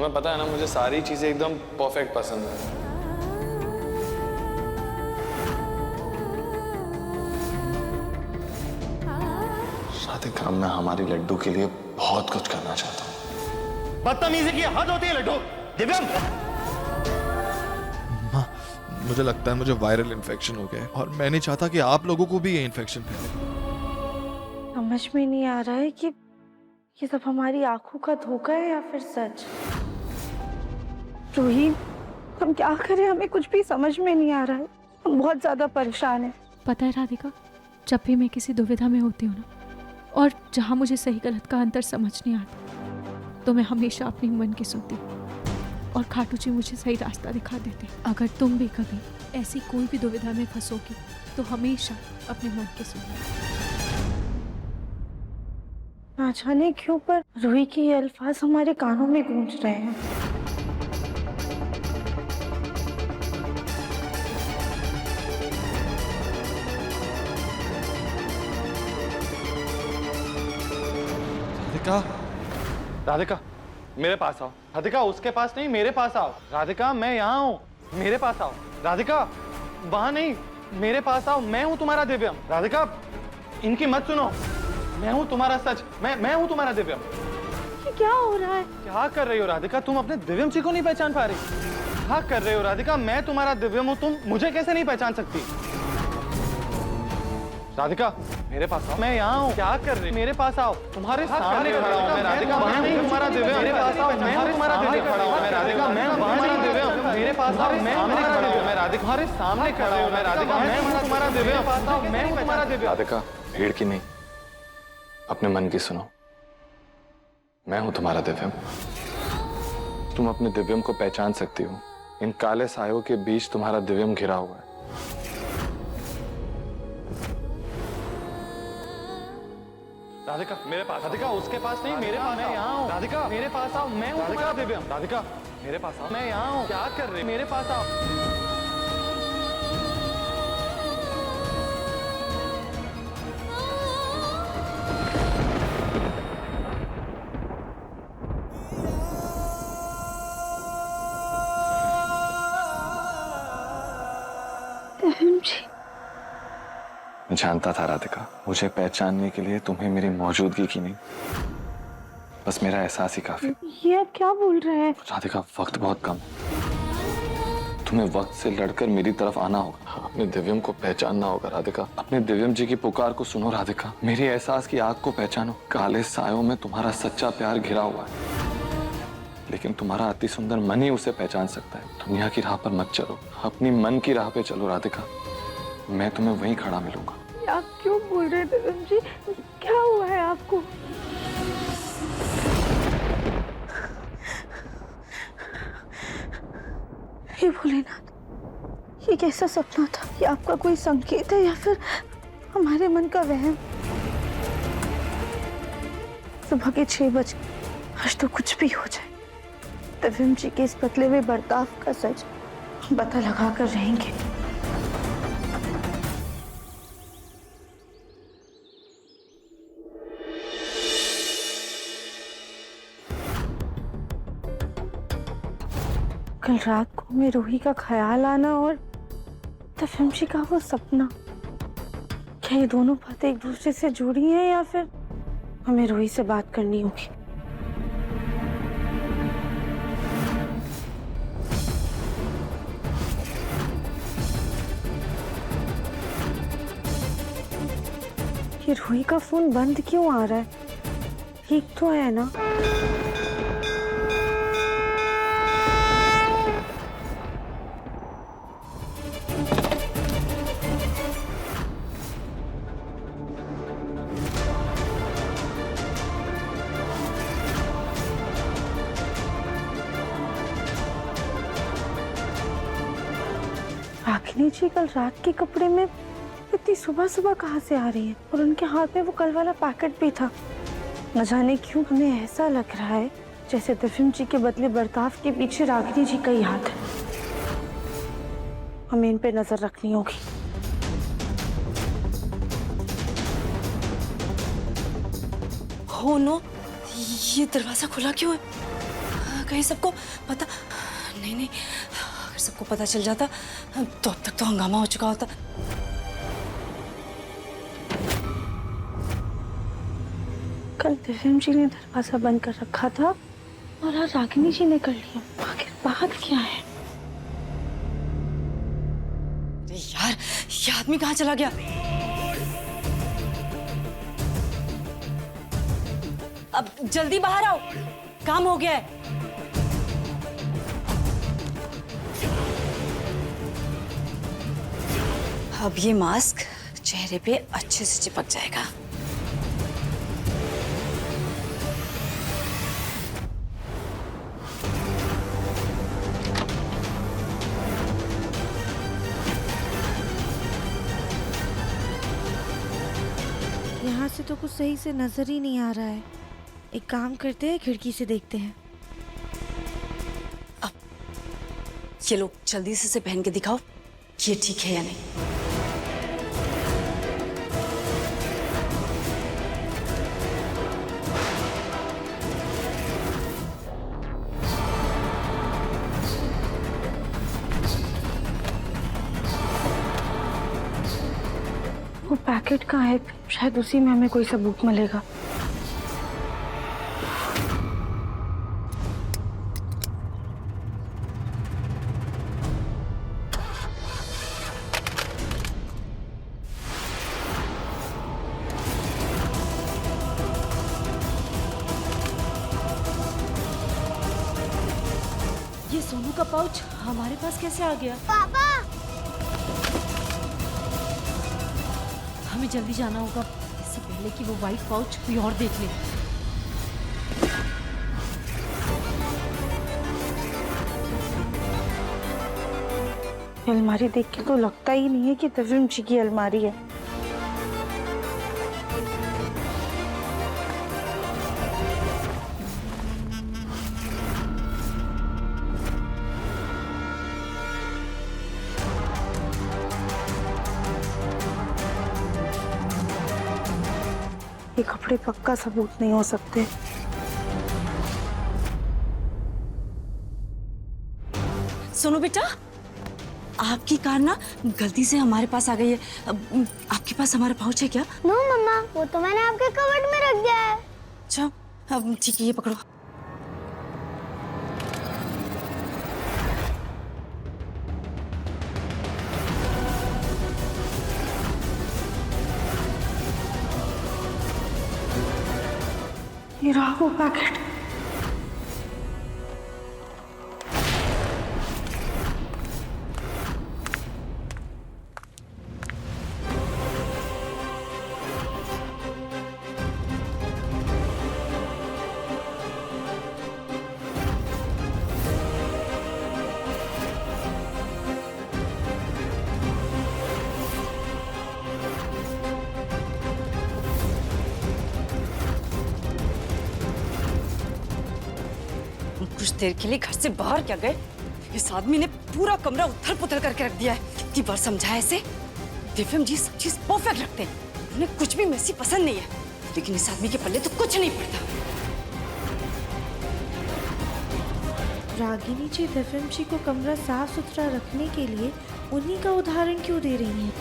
तुम्हें पता है ना, मुझे सारी चीजें एकदम परफेक्ट पसंद है। राधिका, मैं हमारी लड्डू के लिए बहुत कुछ करना चाहता हूँ। बदतमीजी की हद होती है लड्डू। दिव्यम, मुझे लगता है मुझे वायरल इन्फेक्शन हो गया है और मैं नहीं चाहता कि आप लोगों को भी ये इन्फेक्शन फैले। समझ में नहीं आ रहा है कि ये सब हमारी आंखों का धोखा है या फिर सच। रूही, हम क्या करें, हमें कुछ भी समझ में नहीं आ रहा है। हम बहुत ज्यादा परेशान हैं। पता है राधिका, जब भी मैं किसी दुविधा में होती हूँ ना, और जहाँ मुझे सही गलत का अंतर समझ नहीं आता, तो मैं हमेशा अपने मन की सुनती हूँ और खाटू जी मुझे सही रास्ता दिखा देते। अगर तुम भी कभी ऐसी कोई भी दुविधा में फंसोगी तो हमेशा अपने मन की सुनना। ना जाने क्यों पर रूही के ये अल्फाज हमारे कानों में गूंज रहे हैं। राधिका, राधिका मेरे पास आओ। राधिका उसके पास नहीं, मेरे पास आओ। राधिका मैं यहाँ हूँ, मेरे पास आओ। राधिका वहां नहीं, मेरे पास आओ। मैं हूँ तुम्हारा दिव्यम। राधिका इनकी मत सुनो, मैं हूँ तुम्हारा सच। मैं हूँ तुम्हारा दिव्यम। ये क्या हो रहा है? क्या कर रही हो राधिका? तुम अपने दिव्यम जी को नहीं पहचान पा रही? क्या कर रही हो राधिका? मैं तुम्हारा दिव्यम हूँ, तुम मुझे कैसे नहीं पहचान सकती? राधिका मेरे पास आओ। मैं यहाँ हूँ। क्या कर रही? मेरे पास आओ। तुम्हारे सामने खड़ा हूँ मैं राधिका। मैं नहीं तुम्हारा दिव्यम। मेरे पास आओ। मैं तुम्हारा दिव्यम खड़ा हूँ मैं राधिका। मैं तुम्हारा दिव्यम। मेरे पास आओ। मैं तुम्हारा दिव्यम। मैं राधिका तुम्हारे सामने खड़ा हूँ मैं राधिका। मैं तुम्हारा दिव्यम। पास आओ। मैं तुम्हारा दिव्यम। राधिका, भीड़ की नहीं, अपने मन की सुनो। मैं हूं तुम्हारा दिव्यम। तुम अपने दिव्यम को पहचान सकती हो। इन काले सायों के बीच तुम्हारा दिव्यम घिरा हुआ है। राधिका मेरे पास। राधिका उसके पास नहीं, मेरे पास। मैं यहाँ हूँ। राधिका मेरे पास आओ। मैं हूँ तुम्हारा दिव्यम। राधिका मेरे पास आओ। मैं यहाँ हूँ। क्या कर रही? मेरे पास आओ। दिव्यम जी, मैं जानता था राधिका, मुझे पहचानने के लिए तुम्हें मेरी मौजूदगी की नहीं, बस मेरा एहसास ही काफी। ये आप क्या बोल रहे हैं? राधिका, वक्त बहुत कम है। तुम्हें वक्त से लड़कर मेरी तरफ आना होगा। अपने दिव्यम को पहचानना होगा राधिका। अपने दिव्यम जी की पुकार को सुनो राधिका। मेरी एहसास की आग को पहचानो। काले सायों में तुम्हारा सच्चा प्यार घिरा हुआ है, लेकिन तुम्हारा अति सुंदर मन ही उसे पहचान सकता है। दुनिया की राह पर मत चलो, अपनी मन की राह पे चलो राधिका। मैं तुम्हें वहीं खड़ा मिलूंगा। आप क्यों बोल रहे हैं दिव्यम जी? क्या हुआ है आपको? हे भोलेनाथ, ये कैसा सपना था? ये आपका कोई संकेत है या फिर हमारे मन का वहम? सुबह के 6 बजे, आज तो कुछ भी हो जाए, दिव्यम जी के इस बदले हुए बर्ताव का सच हम पता लगा कर रहेंगे। कल रात को मैं रूही का ख्याल आना और दिव्यम जी का वो सपना, क्या ये दोनों बातें एक दूसरे से जुड़ी हैं या फिर हमें रूही से बात करनी होगी? ये रूही का फोन बंद क्यों आ रहा है? ठीक तो है ना? रागिनी जी कल रात के कपड़े में इतनी सुबह सुबह कहाँ से आ रही है? और उनके हाथ में वो कल वाला पैकेट भी था। न जाने क्यों हमें ऐसा लग रहा है जैसे दिव्यम जी के बदले बर्ताव के पीछे रागिनी जी का ही हाथ है। हमें इन पे नजर रखनी होगी। हो नो, ये दरवाजा खुला क्यों है? कहीं सबको पता नहीं नहीं, अगर सबको पता चल जाता तो अब तक तो हंगामा हो चुका होता। कल दिव्यम जी ने दरवाजा बंद कर रखा था और आज रागिनी जी ने कर लिया। आखिर बात क्या है? अरे यार, ये आदमी कहाँ चला गया? अब जल्दी बाहर आओ, काम हो गया है। अब ये मास्क चेहरे पे अच्छे से चिपक जाएगा। यहाँ से तो कुछ सही से नजर ही नहीं आ रहा है। एक काम करते हैं, खिड़की से देखते हैं। ये लो, जल्दी से इसे पहन के दिखाओ, ये ठीक है या नहीं। वो पैकेट कहाँ है? शायद उसी में हमें कोई सबूत मिलेगा। ये सोनू का पाउच हमारे पास कैसे आ गया? हमें जल्दी जाना होगा, इससे पहले कि वो व्हाइट पाउच कोई और देख ले। अलमारी देख के तो लगता ही नहीं है कि दिव्यम जी की अलमारी है। ये कपड़े पक्का सबूत नहीं हो सकते। सोनू बेटा, आपकी कार ना गलती से हमारे पास आ गई है। आपके पास हमारा पाउच है क्या? नो मम्मा, वो तो मैंने आपके कबर्ड में रख दिया है। अच्छा, अब ठीक है, ये पकड़ो। ये रहा वो पैकेट। कुछ देर के लिए घर से बाहर क्या गए? इस आदमी ने पूरा कमरा उथल पुथल करके रख दिया है। कितनी बार समझाया इसे, दिव्यम जी सब चीज परफेक्ट रखते हैं, उन्हें कुछ भी मेसी पसंद नहीं है, लेकिन इस आदमी के पल्ले तो कुछ नहीं पड़ता। रागिनी जी दिव्यम जी को कमरा साफ सुथरा रखने के लिए उन्हीं का उदाहरण क्यों दे रही हैं?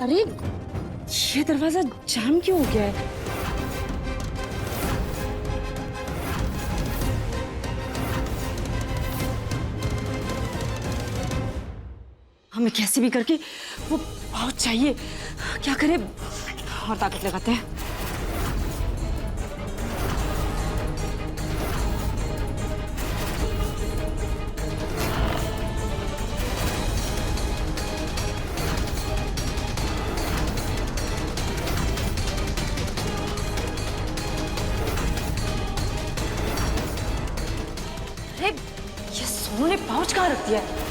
अरे, ये दरवाजा जाम क्यों हो गया है? हमें कैसे भी करके वो पाउच चाहिए। क्या करें? और ताकत लगाते हैं। अरे, ये सोनू ने पाउच कहाँ रख दिया है?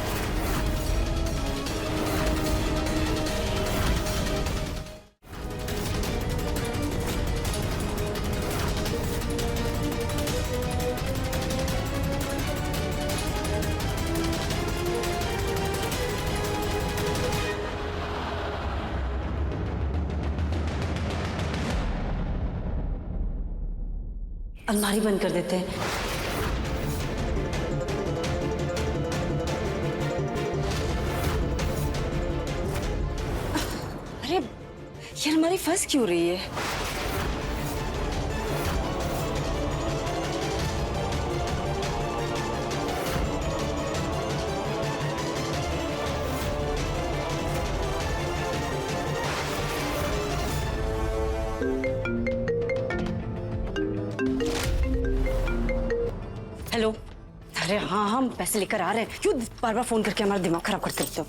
अलमारी बंद कर देते हैं। अरे ये अलमारी फंस क्यों रही है? हेलो। अरे हाँ हम पैसे लेकर आ रहे हैं, क्यों बार बार फोन करके हमारा दिमाग खराब करते रहते हो?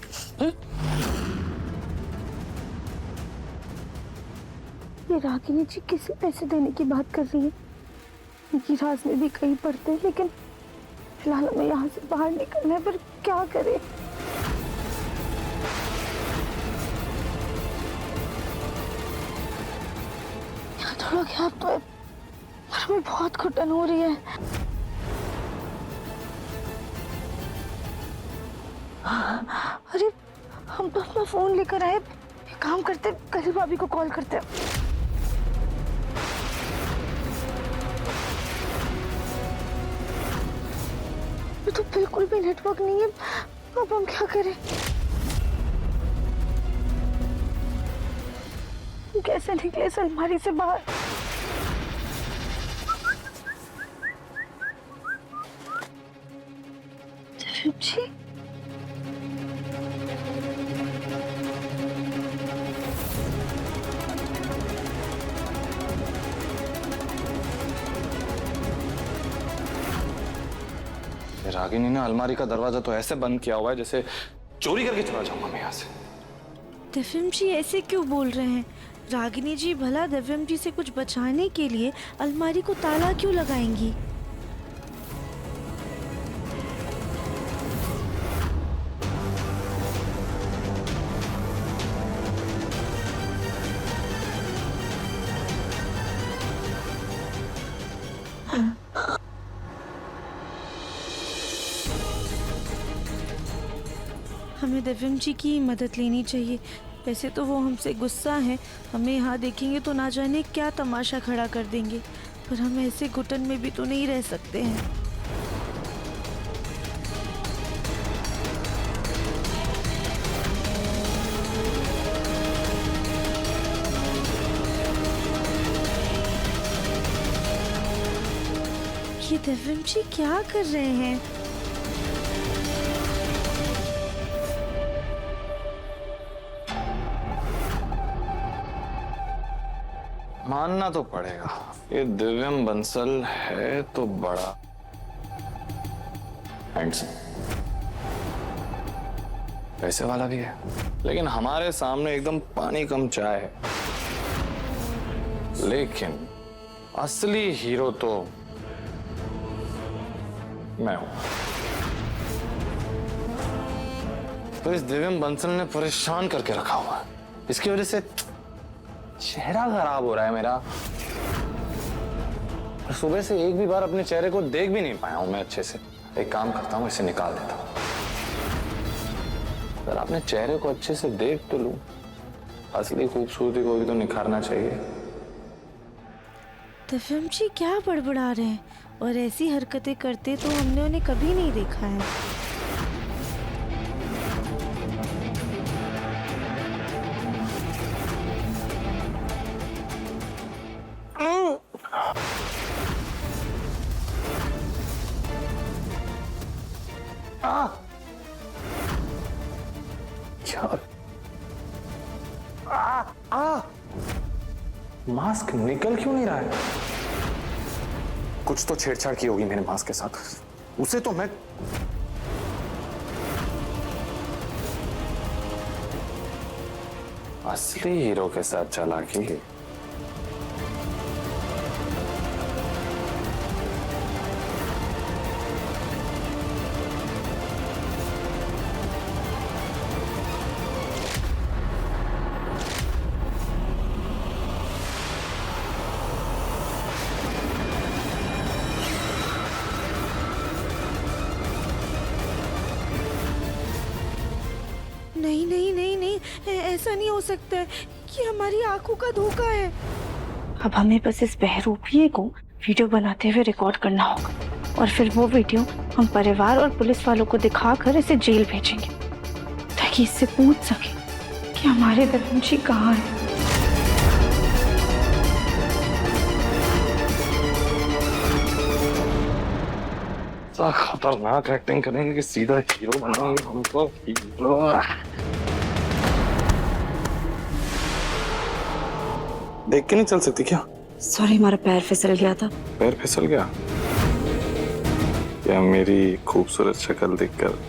ये रागिनी जी किसे पैसे देने की बात कर रही है? इनकी राज में भी कई पड़ते हैं, लेकिन फिलहाल हमें यहाँ से बाहर निकलना है, पर क्या करें? यहाँ थोड़ा गैप तो है, पर हमें बहुत घुटन हो रही है। अरे हम तो अपना फोन लेकर आए, एक काम करते, कली भाभी को कॉल करते हैं। ये तो बिल्कुल भी नेटवर्क नहीं है, अब हम क्या करें? कैसे निकले इस अलमारी से बाहर? जी रागिनी ने अलमारी का दरवाजा तो ऐसे बंद किया हुआ है जैसे चोरी करके चला जाऊंगा मैं यहाँ से। दिव्यम जी ऐसे क्यों बोल रहे हैं? रागिनी जी भला दिव्यम जी से कुछ बचाने के लिए अलमारी को ताला क्यों लगाएंगी? हमें दिव्यम जी की मदद लेनी चाहिए। वैसे तो वो हमसे गुस्सा है, हमें यहाँ देखेंगे तो ना जाने क्या तमाशा खड़ा कर देंगे, पर हम ऐसे घुटन में भी तो नहीं रह सकते हैं। ये दिव्यम जी क्या कर रहे हैं? मानना तो पड़ेगा, ये दिव्यम बंसल है तो बड़ा हैंडसम, पैसे वाला भी है, लेकिन हमारे सामने एकदम पानी कम चाय है। लेकिन असली हीरो तो मैं हूं। तो इस दिव्यम बंसल ने परेशान करके रखा हुआ है, इसकी वजह से चेहरा खराब हो रहा है मेरा। और सुबह से एक भी बार अपने चेहरे को देख भी नहीं पाया हूं मैं अच्छे से। एक काम करता हूं, इसे निकाल देता हूं। अगर अपने चेहरे को अच्छे से देख तो लूं, असली खूबसूरती को भी तो निखारना चाहिए। दिव्यम जी क्या बड़बड़ा रहे हैं? और ऐसी हरकतें करते तो हमने उन्हें कभी नहीं देखा है। मास्क निकल क्यों नहीं रहा है? कुछ तो छेड़छाड़ की होगी मेरे मास्क के साथ, उसे तो मैं असली हीरो के साथ चालाकी। नहीं नहीं नहीं नहीं, ऐसा नहीं हो सकता है, ये हमारी आंखों का धोखा है। अब हमें बस इस बहरूपिये को वीडियो बनाते हुए रिकॉर्ड करना होगा और फिर वो वीडियो हम परिवार और पुलिस वालों को दिखाकर इसे जेल भेजेंगे ताकि इससे पूछ सके कि हमारे दर्पण जी कहाँ है। इतना खतरनाक एक्टिंग करेंगे कि सीधा हीरो बनाएंगे हमको। हीरो देख के नहीं चल सकती क्या? सॉरी, हमारा पैर फिसल गया था। पैर फिसल गया? क्या मेरी खूबसूरत शक्ल देखकर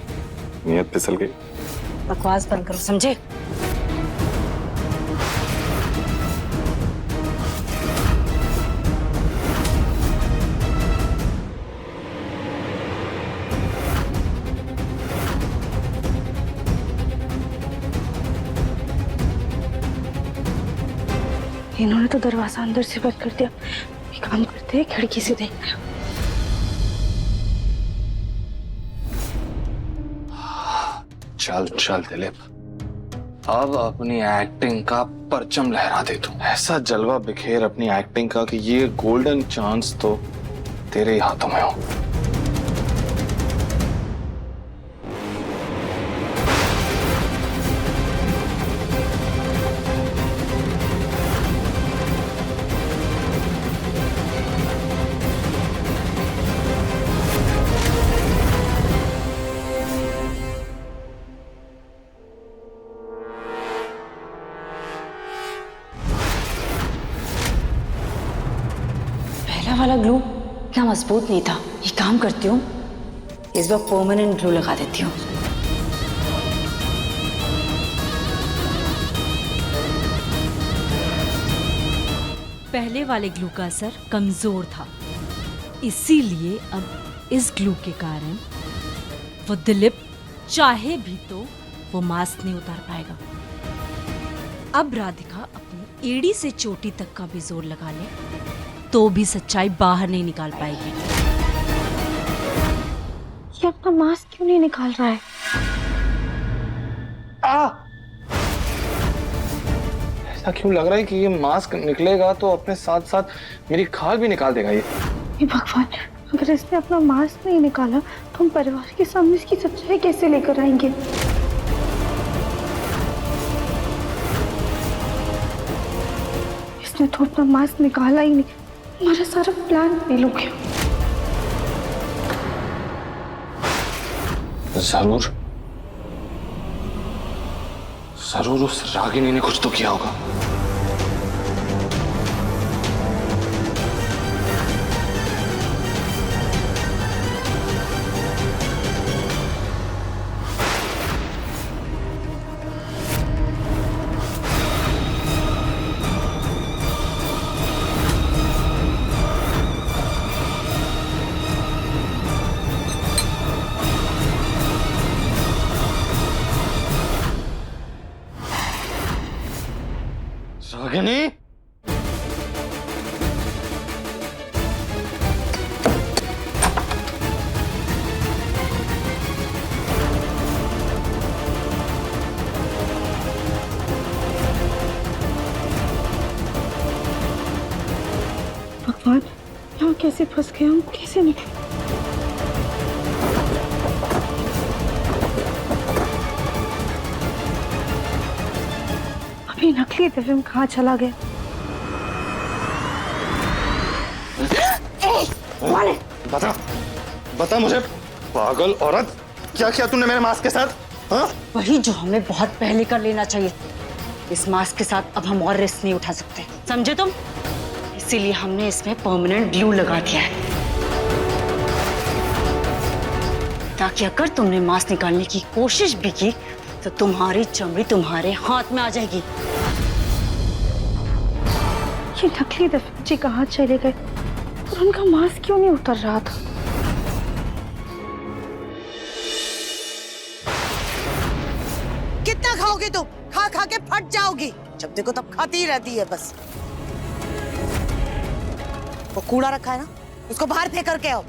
नियत फिसल गई? बकवास बंद करो, समझे? इन्होंने तो दरवाजा अंदर से बंद कर दिया। एक काम करते हैं, खिड़की से देखते हैं। चल चल दिलीप, अब अपनी एक्टिंग का परचम लहरा दे तू। ऐसा जलवा बिखेर अपनी एक्टिंग का कि ये गोल्डन चांस तो तेरे ही हाथों में हो। पहला वाला ग्लू इतना मजबूत नहीं था। ये काम करती हूँ, इस बार परमानेंट ग्लू लगा देती हूँ। पहले वाले ग्लू का असर कमजोर था, इसीलिए अब इस ग्लू के कारण वो दिलीप चाहे भी तो वो मास्क नहीं उतार पाएगा। अब राधिका अपनी एड़ी से चोटी तक का भी जोर लगा ले तो भी सच्चाई बाहर नहीं निकाल पाएगी। ये अपना मास्क क्यों नहीं निकाल रहा है? ऐसा क्यों लग रहा है कि ये मास्क निकलेगा तो अपने साथ साथ मेरी खाल भी निकाल देगा ये भगवान, अगर इसने अपना मास्क नहीं निकाला तो हम परिवार के सामने इसकी सच्चाई कैसे लेकर आएंगे? इसने तो अपना मास्क निकाला ही नहीं, हमारा सारा प्लान फेल हो गया। जरूर जरूर उस रागिनी ने कुछ तो किया होगा। रागिनी, भगवान, यहाँ कैसे फंस गए हम? कैसे निकले? अभी नकली दिव्यम कहाँ चला गया? बता बता मुझे, पागल औरत, क्या किया तूने मेरे मास्क के साथ? हाँ? वही जो हमें बहुत पहले कर लेना चाहिए। इस मास्क के साथ अब हम और रिस्क नहीं उठा सकते, समझे तुम? इसीलिए हमने इसमें परमानेंट ग्लू लगा दिया है, ताकि अगर तुमने मास्क निकालने की कोशिश भी की तो तुम्हारी चमड़ी तुम्हारे हाथ में आ जाएगी। ये नकली दिव्यम जी कहाँ चले गए और उनका मास्क क्यों नहीं उतर रहा था? कितना खाओगे तुम? खा खा के फट जाओगी। जब देखो तब खाती ही रहती है बस। वो कूड़ा रखा है ना, उसको बाहर फेंक करके आओ।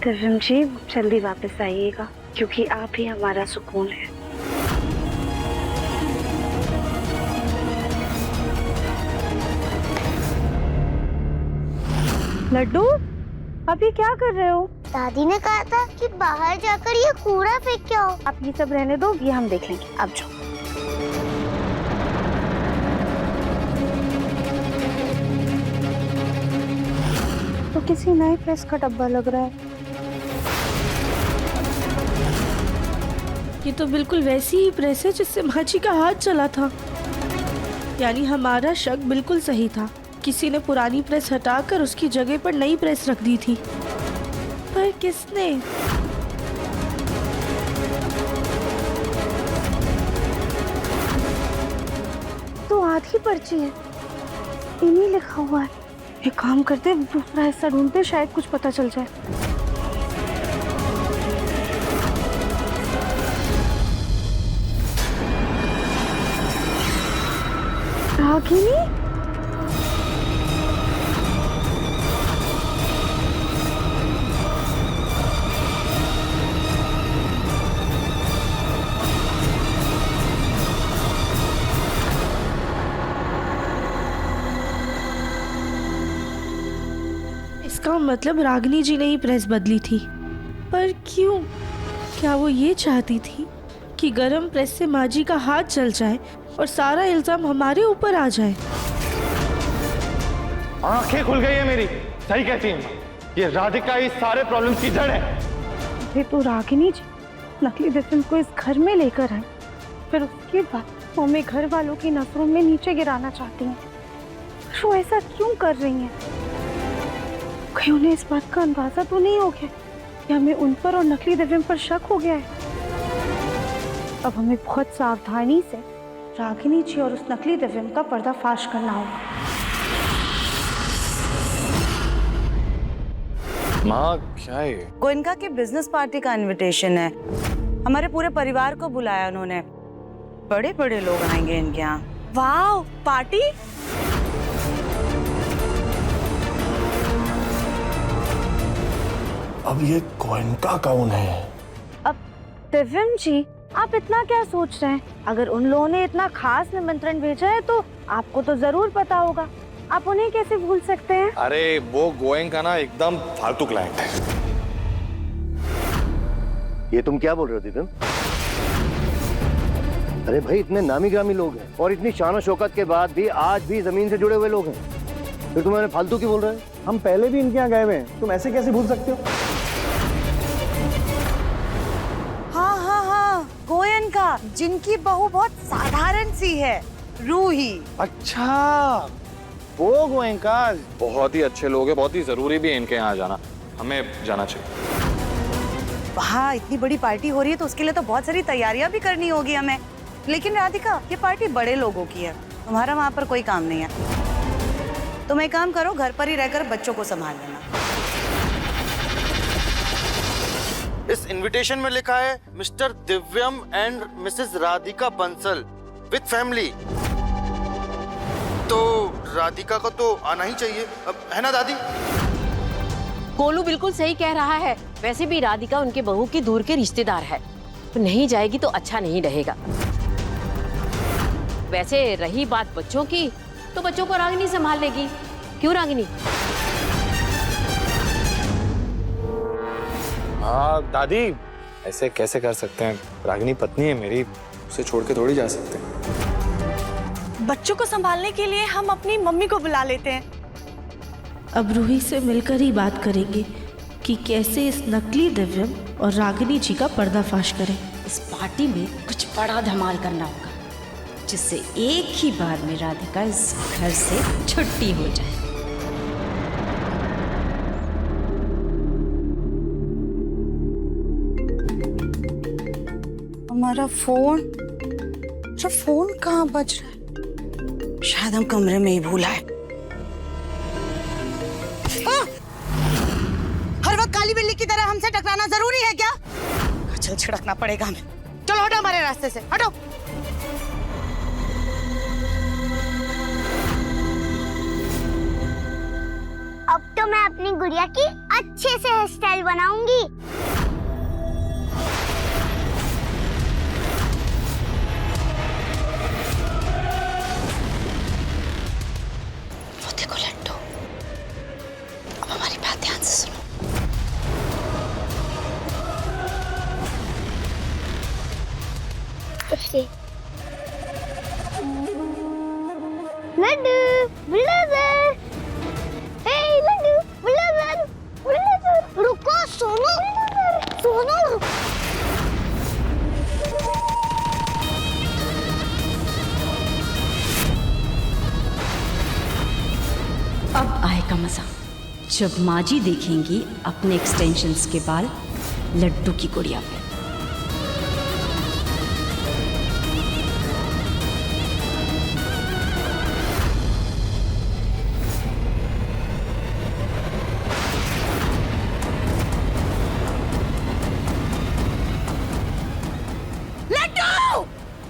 दिव्यम जी जल्दी वापस आइएगा, क्योंकि आप ही हमारा सुकून है। लड्डू, अभी क्या कर रहे हो? दादी ने कहा था कि बाहर जाकर ये कूड़ा फेंक के आओ। आप ये सब रहने दो, ये हम देख लेंगे। अब जाओ। तो किसी नए प्रेस का डब्बा लग रहा है। ये तो बिल्कुल वैसी ही प्रेस है जिससे माची का हाथ चला था। यानी हमारा शक बिल्कुल सही था। किसी ने पुरानी प्रेस हटाकर उसकी जगह पर नई प्रेस रख दी थी। पर किसने? तो आधी पर्ची है, इन्हीं लिखा हुआ है। एक काम करते, दूसरा हिस्सा ढूंढते, शायद कुछ पता चल जाए। रागिनी, इसका मतलब रागिनी जी ने ही प्रेस बदली थी। पर क्यों? क्या वो ये चाहती थी कि गरम प्रेस से माजी का हाथ जल जाए और सारा इल्जाम हमारे ऊपर आ जाए? आंखें खुल गई है मेरी। सही कहती है, ये राधिका इस सारे प्रॉब्लम की जड़ है। ये तो रागिनी जी नकली दिव्यम को इस घर में लेकर आए, फिर उसके बाद वो हमें घर वालों की नजरों में नीचे गिराना चाहती हैं। वो ऐसा क्यों कर रही हैं? कहीं उन्हें इस बात का अंदाजा तो नहीं हो गया कि हमें उन पर और नकली दिव्यम पर शक हो गया है? अब हमें बहुत सावधानी से रागिनी जी और उस नकली दिव्यम का पर्दाफाश करना होगा। माँ क्या है ये? गोयनका के बिजनेस पार्टी का इनविटेशन है। हमारे पूरे परिवार को बुलाया उन्होंने। बड़े बड़े लोग आएंगे इनके यहाँ। वाह, पार्टी! अब ये गोयनका कौन है? अब दिव्यम जी, आप इतना क्या सोच रहे हैं? अगर उन लोगों ने इतना खास निमंत्रण भेजा है तो आपको तो जरूर पता होगा। आप उन्हें कैसे भूल सकते हैं? अरे वो गोयनका ना एकदम फालतू क्लाइंट है। ये तुम क्या बोल रहे हो दिव्यम? अरे भाई, इतने नामी ग्रामी लोग हैं और इतनी शान शौकत के बाद भी आज भी जमीन से जुड़े हुए लोग हैं, फिर तुम्हें फालतू क्यों बोल रहे हो? हम पहले भी इनके यहाँ गए हुए हैं, तुम ऐसे कैसे भूल सकते हो? हाँ, गोयनका, जिनकी बहू बहुत साधारण सी है, रूही। अच्छा, वो गोयनका बहुत ही अच्छे लोग हैं, बहुत ही जरूरी भी है इनके यहाँ जाना। हमें जाना चाहिए। वहाँ इतनी बड़ी पार्टी हो रही है तो उसके लिए तो बहुत सारी तैयारियां भी करनी होगी हमें। लेकिन राधिका, ये पार्टी बड़े लोगों की है, तुम्हारा वहाँ पर कोई काम नहीं है। तुम एक काम करो, घर पर ही रहकर बच्चों को संभाल लेना। इस इनविटेशन में लिखा है mister Divyam and missus Radhika Bansal with family. तो राधिका को तो आना ही चाहिए, अब है ना दादी? गोलू बिल्कुल सही कह रहा है। वैसे भी राधिका उनके बहू की दूर के रिश्तेदार है, तो नहीं जाएगी तो अच्छा नहीं रहेगा। वैसे रही बात बच्चों की, तो बच्चों को रागिनी संभाल लेगी। क्यों रागिनी? हाँ दादी, ऐसे कैसे कर सकते हैं? रागिनी पत्नी है मेरी, उसे छोड़ के थोड़ी जा सकते हैं। बच्चों को संभालने के लिए हम अपनी मम्मी को बुला लेते हैं। अब रूही से मिलकर ही बात करेंगे कि कैसे इस नकली दिव्यम और रागिनी जी का पर्दाफाश करें। इस पार्टी में कुछ बड़ा धमाल करना होगा, जिससे एक ही बार में राधिका इस घर से छुट्टी हो जाए। हमारा फोन, अच्छा फोन कहाँ बज रहा है? शायद हम कमरे में ही भूला है। हर वक्त काली बिल्ली की तरह हमसे टकराना जरूरी है क्या? चल छिड़कना पड़ेगा हमें। चलो हटो हमारे रास्ते से, हटो। अब तो मैं अपनी गुड़िया की अच्छे से हेयर स्टाइल बनाऊंगी। वो देखो लड्डू, अब हमारी बात ध्यान से सुनो। लड्डू बुलडोजर, हे लड्डू बुलडोजर, बुलडोजर। रुको सोनू, सोनू। अब आएगा मजा जब माँ जी देखेंगी अपने एक्सटेंशंस के बाल लड्डू की गुड़िया पे।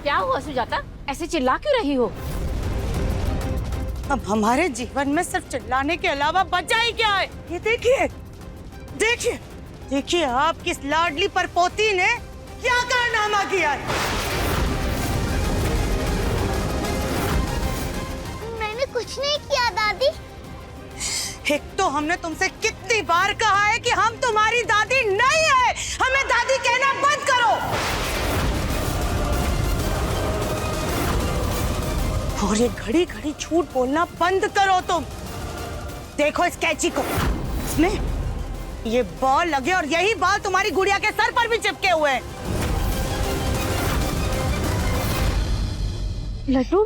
क्या हुआ सुजाता, ऐसे चिल्ला क्यों रही हो? अब हमारे जीवन में सिर्फ चिल्लाने के अलावा बचा ही क्या है? ये देखिए, देखिए, देखिए आपकी इस लाडली परपोती ने क्या कारनामा किया है। मैंने कुछ नहीं किया दादी। एक तो हमने तुमसे कितनी बार कहा है कि हम तुम्हारी दादी नहीं है, हमें दादी कहना बंद करो। और ये घड़ी घड़ी झूठ बोलना बंद करो तुम। देखो इस कैंची को, इसमें ये बाल लगे और यही बाल तुम्हारी गुड़िया के सर पर भी चिपके हुए हैं। लड्डू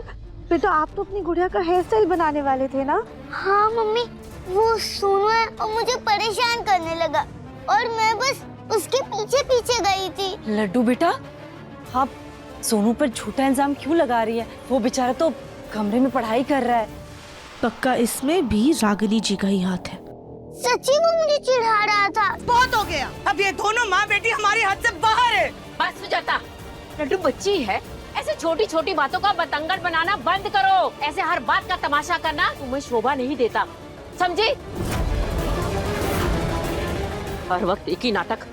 बेटा, आप तो अपनी गुड़िया का हेयर स्टाइल बनाने वाले थे ना? हाँ मम्मी, वो सोनू है और मुझे परेशान करने लगा और मैं बस उसके पीछे पीछे गई थी। लड्डू बेटा, आप सोनू पर झूठा इल्जाम क्यों लगा रही है? वो बेचारा तो कमरे में पढ़ाई कर रहा है। पक्का इसमें भी रागिनी जी का ही हाथ है। सच्ची वो मुझे चिढ़ा रहा था। बहुत हो गया, अब ये दोनों माँ बेटी हमारी हद से बाहर है। बस सुजाता, लड्डू बच्ची है, ऐसे छोटी छोटी बातों का बतंगड़ बनाना बंद करो। ऐसे हर बात का तमाशा करना तुम्हें शोभा नहीं देता, समझी? हर वक्त एक ही नाटक।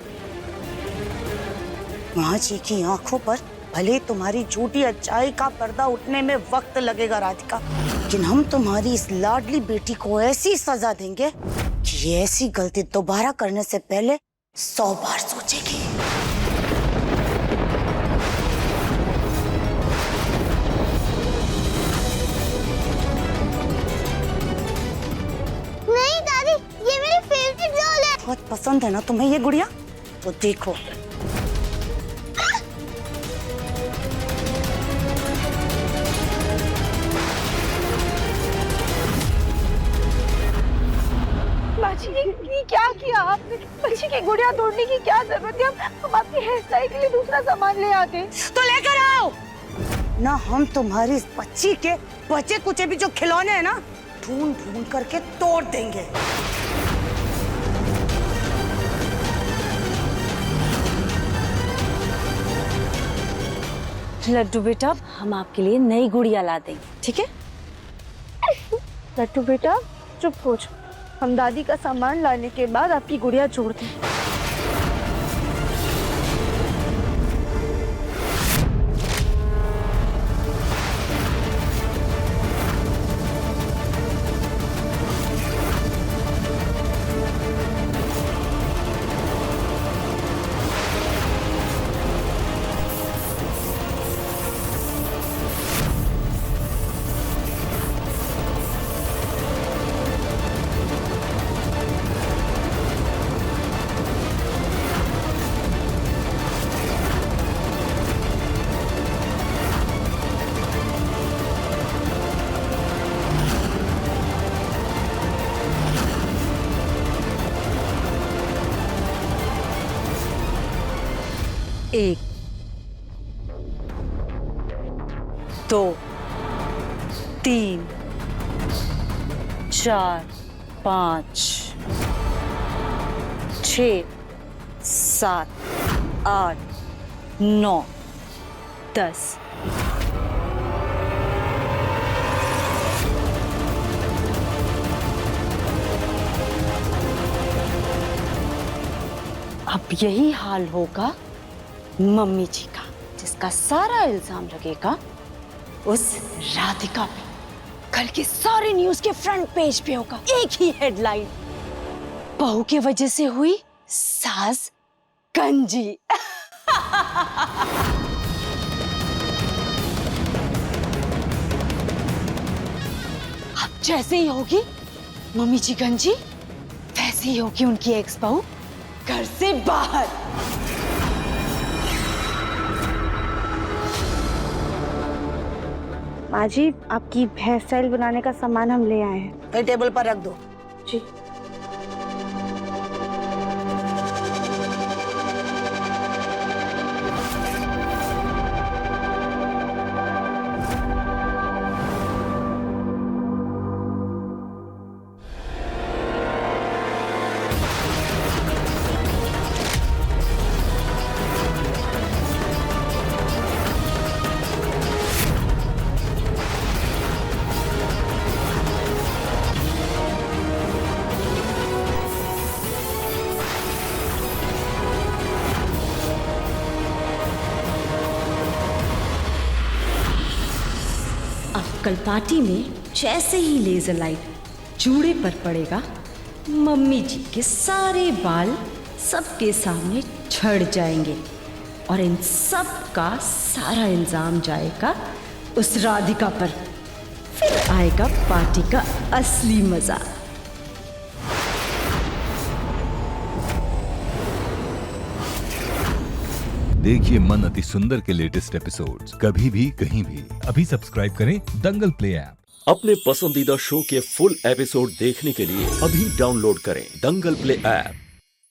माँ जी की आंखों पर भले तुम्हारी झूठी अच्छाई का पर्दा उठने में वक्त लगेगा राधिका, लेकिन हम तुम्हारी इस लाडली बेटी को ऐसी सजा देंगे कि ये ऐसी गलती दोबारा करने से पहले 100 बार सोचेगी। नहीं दादी, ये मेरी फेवरेट डॉल है। बहुत पसंद है ना तुम्हें ये गुड़िया? तो देखो, ये क्या किया आपने? बच्ची की गुड़िया तोड़ने की क्या जरूरत है? हम आपकी हेयर स्टाइल के लिए दूसरा सामान ले आते। तो लेकर आओ ना। हम तुम्हारी इस बच्ची के बचे कुचे भी जो खिलौने हैं ना, ढूंढ ढूंढ करके तोड़ देंगे। लड्डू बेटा, हम आपके लिए नई गुड़िया ला देंगे, ठीक है? लड्डू बेटा चुप हो जाओ, हम दादी का सामान लाने के बाद आपकी गुड़िया जोड़ दें। एक, दो, तीन, चार, पाँच, 6, 7, 8, 9, 10। अब यही हाल होगा मम्मी जी का, जिसका सारा इल्जाम लगेगा उस राधिका पे। कल के सारे न्यूज के फ्रंट पेज पे होगा एक ही हेडलाइन, बहू की वजह से हुई सास गंजी। अब जैसे ही होगी मम्मी जी गंजी, वैसे ही होगी उनकी एक्स बहू घर से बाहर। माँ जी, आपकी हेयर स्टाइल बनाने का सामान हम ले आए हैं। ये टेबल पर रख दो। जी। कल पार्टी में जैसे ही लेजर लाइट जूड़े पर पड़ेगा, मम्मी जी के सारे बाल सबके सामने झड़ जाएंगे और इन सब का सारा इल्जाम जाएगा उस राधिका पर। फिर आएगा पार्टी का असली मजा। देखिए मन अति सुंदर के लेटेस्ट एपिसोड्स कभी भी कहीं भी। अभी सब्सक्राइब करें दंगल प्ले ऐप। अपने पसंदीदा शो के फुल एपिसोड देखने के लिए अभी डाउनलोड करें दंगल प्ले ऐप।